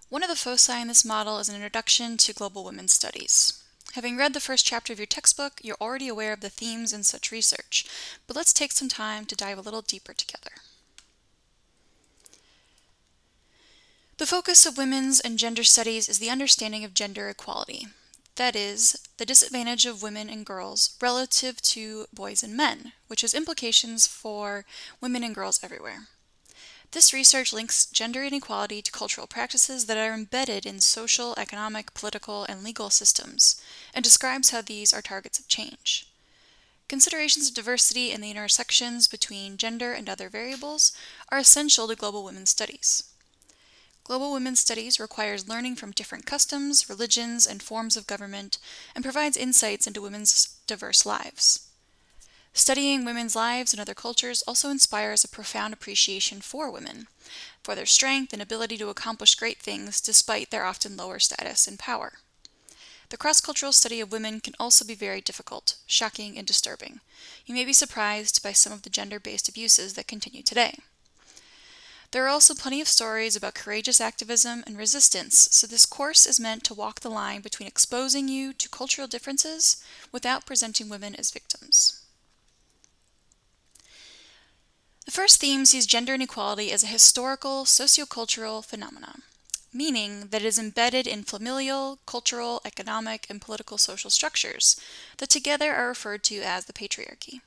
One of the foci in this model is an introduction to global women's studies. Having read the first chapter of your textbook, you're already aware of the themes in such research, but let's take some time to dive a little deeper together. The focus of women's and gender studies is the understanding of gender equality. That is, the disadvantage of women and girls relative to boys and men, which has implications for women and girls everywhere. This research links gender inequality to cultural practices that are embedded in social, economic, political, and legal systems, and describes how these are targets of change. Considerations of diversity and the intersections between gender and other variables are essential to global women's studies. Global women's studies requires learning from different customs, religions, and forms of government, and provides insights into women's diverse lives. Studying women's lives in other cultures also inspires a profound appreciation for women, for their strength and ability to accomplish great things despite their often lower status and power. The cross-cultural study of women can also be very difficult, shocking, and disturbing. You may be surprised by some of the gender-based abuses that continue today. There are also plenty of stories about courageous activism and resistance, so this course is meant to walk the line between exposing you to cultural differences without presenting women as victims. The first theme sees gender inequality as a historical, sociocultural phenomenon, meaning that it is embedded in familial, cultural, economic, and political social structures that together are referred to as the patriarchy.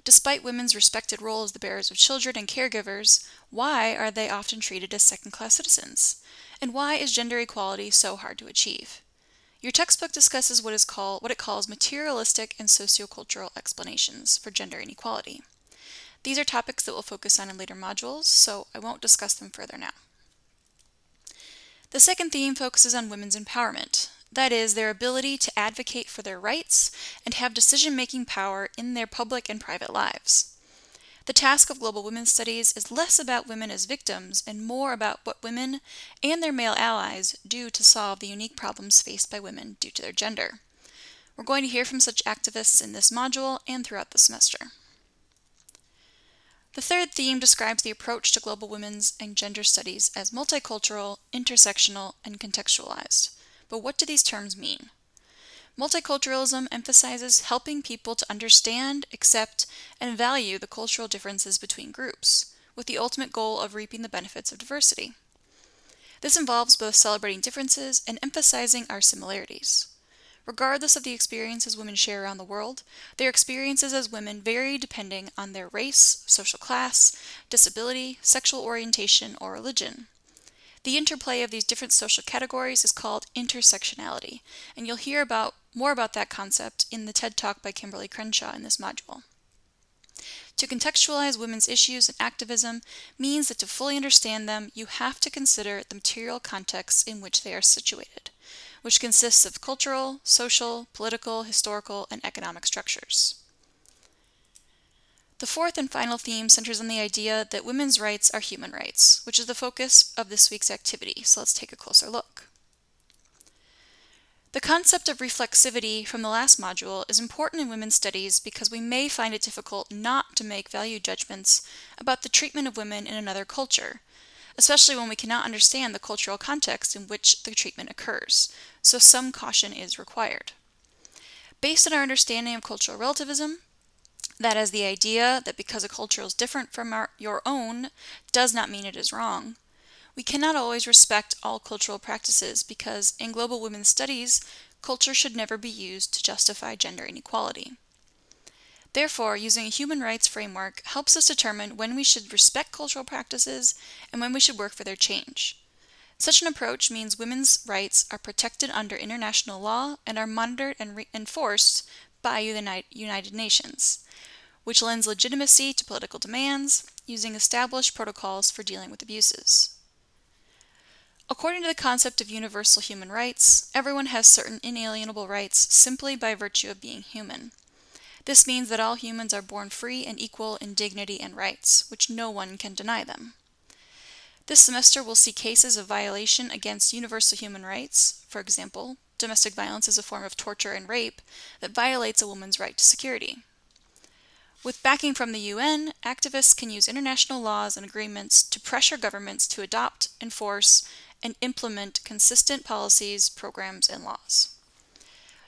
Despite women's respected role as the bearers of children and caregivers, why are they often treated as second-class citizens? And why is gender equality so hard to achieve? Your textbook discusses what it calls materialistic and sociocultural explanations for gender inequality. These are topics that we'll focus on in later modules, so I won't discuss them further now. The second theme focuses on women's empowerment, that is, their ability to advocate for their rights and have decision-making power in their public and private lives. The task of global women's studies is less about women as victims and more about what women and their male allies do to solve the unique problems faced by women due to their gender. We're going to hear from such activists in this module and throughout the semester. The third theme describes the approach to global women's and gender studies as multicultural, intersectional, and contextualized. But what do these terms mean? Multiculturalism emphasizes helping people to understand, accept, and value the cultural differences between groups, with the ultimate goal of reaping the benefits of diversity. This involves both celebrating differences and emphasizing our similarities. Regardless of the experiences women share around the world, their experiences as women vary depending on their race, social class, disability, sexual orientation, or religion. The interplay of these different social categories is called intersectionality, and you'll hear more about that concept in the TED Talk by Kimberly Crenshaw in this module. To contextualize women's issues and activism means that to fully understand them, you have to consider the material contexts in which they are situated, which consists of cultural, social, political, historical, and economic structures. The fourth and final theme centers on the idea that women's rights are human rights, which is the focus of this week's activity, so let's take a closer look. The concept of reflexivity from the last module is important in women's studies because we may find it difficult not to make value judgments about the treatment of women in another culture, especially when we cannot understand the cultural context in which the treatment occurs, so some caution is required. Based on our understanding of cultural relativism, that is the idea that because a culture is different from your own does not mean it is wrong, we cannot always respect all cultural practices because in global women's studies, culture should never be used to justify gender inequality. Therefore, using a human rights framework helps us determine when we should respect cultural practices and when we should work for their change. Such an approach means women's rights are protected under international law and are monitored and enforced by the United Nations, which lends legitimacy to political demands using established protocols for dealing with abuses. According to the concept of universal human rights, everyone has certain inalienable rights simply by virtue of being human. This means that all humans are born free and equal in dignity and rights, which no one can deny them. This semester we'll see cases of violation against universal human rights, for example, domestic violence is a form of torture and rape that violates a woman's right to security. With backing from the UN, activists can use international laws and agreements to pressure governments to adopt, enforce, and implement consistent policies, programs, and laws.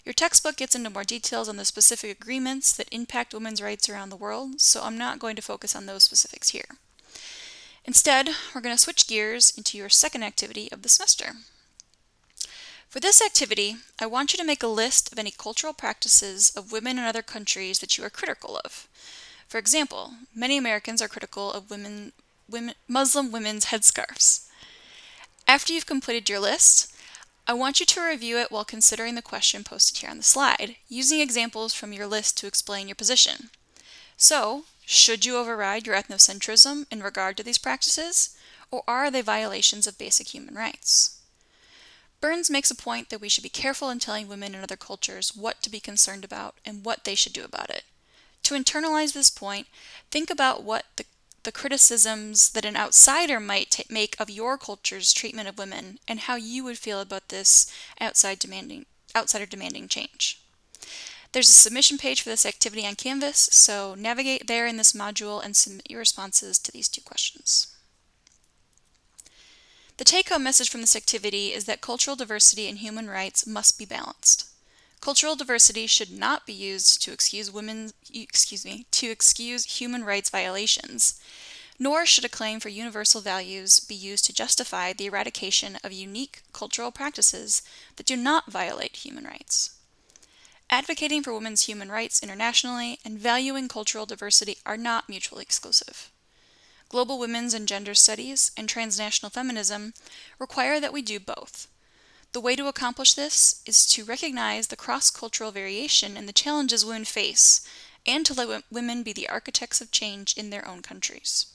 Your textbook gets into more details on the specific agreements that impact women's rights around the world, so I'm not going to focus on those specifics here. Instead, we're going to switch gears into your second activity of the semester. For this activity, I want you to make a list of any cultural practices of women in other countries that you are critical of. For example, many Americans are critical of Muslim women's headscarves. After you've completed your list, I want you to review it while considering the question posted here on the slide, using examples from your list to explain your position. So, should you override your ethnocentrism in regard to these practices, or are they violations of basic human rights? Burns makes a point that we should be careful in telling women in other cultures what to be concerned about and what they should do about it. To internalize this point, think about what the criticisms that an outsider might make of your culture's treatment of women and how you would feel about this outsider demanding change. There's a submission page for this activity on Canvas, so navigate there in this module and submit your responses to these two questions. The take-home message from this activity is that cultural diversity and human rights must be balanced. Cultural diversity should not be used to excuse human rights violations, nor should a claim for universal values be used to justify the eradication of unique cultural practices that do not violate human rights. Advocating for women's human rights internationally and valuing cultural diversity are not mutually exclusive. Global women's and gender studies and transnational feminism require that we do both. The way to accomplish this is to recognize the cross-cultural variation and the challenges women face, and to let women be the architects of change in their own countries.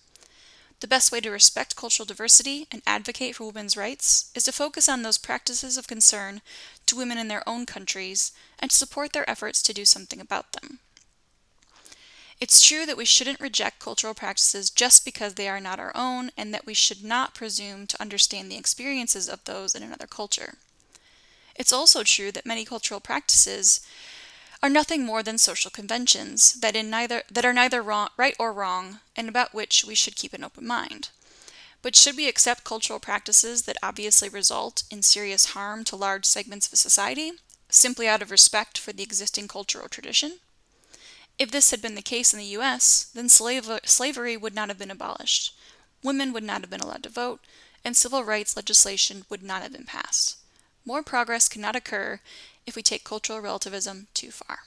The best way to respect cultural diversity and advocate for women's rights is to focus on those practices of concern to women in their own countries and to support their efforts to do something about them. It's true that we shouldn't reject cultural practices just because they are not our own, and that we should not presume to understand the experiences of those in another culture. It's also true that many cultural practices are nothing more than social conventions that are neither right or wrong, and about which we should keep an open mind. But should we accept cultural practices that obviously result in serious harm to large segments of society, simply out of respect for the existing cultural tradition? If this had been the case in the U.S., then slavery would not have been abolished, women would not have been allowed to vote, and civil rights legislation would not have been passed. More progress cannot occur if we take cultural relativism too far.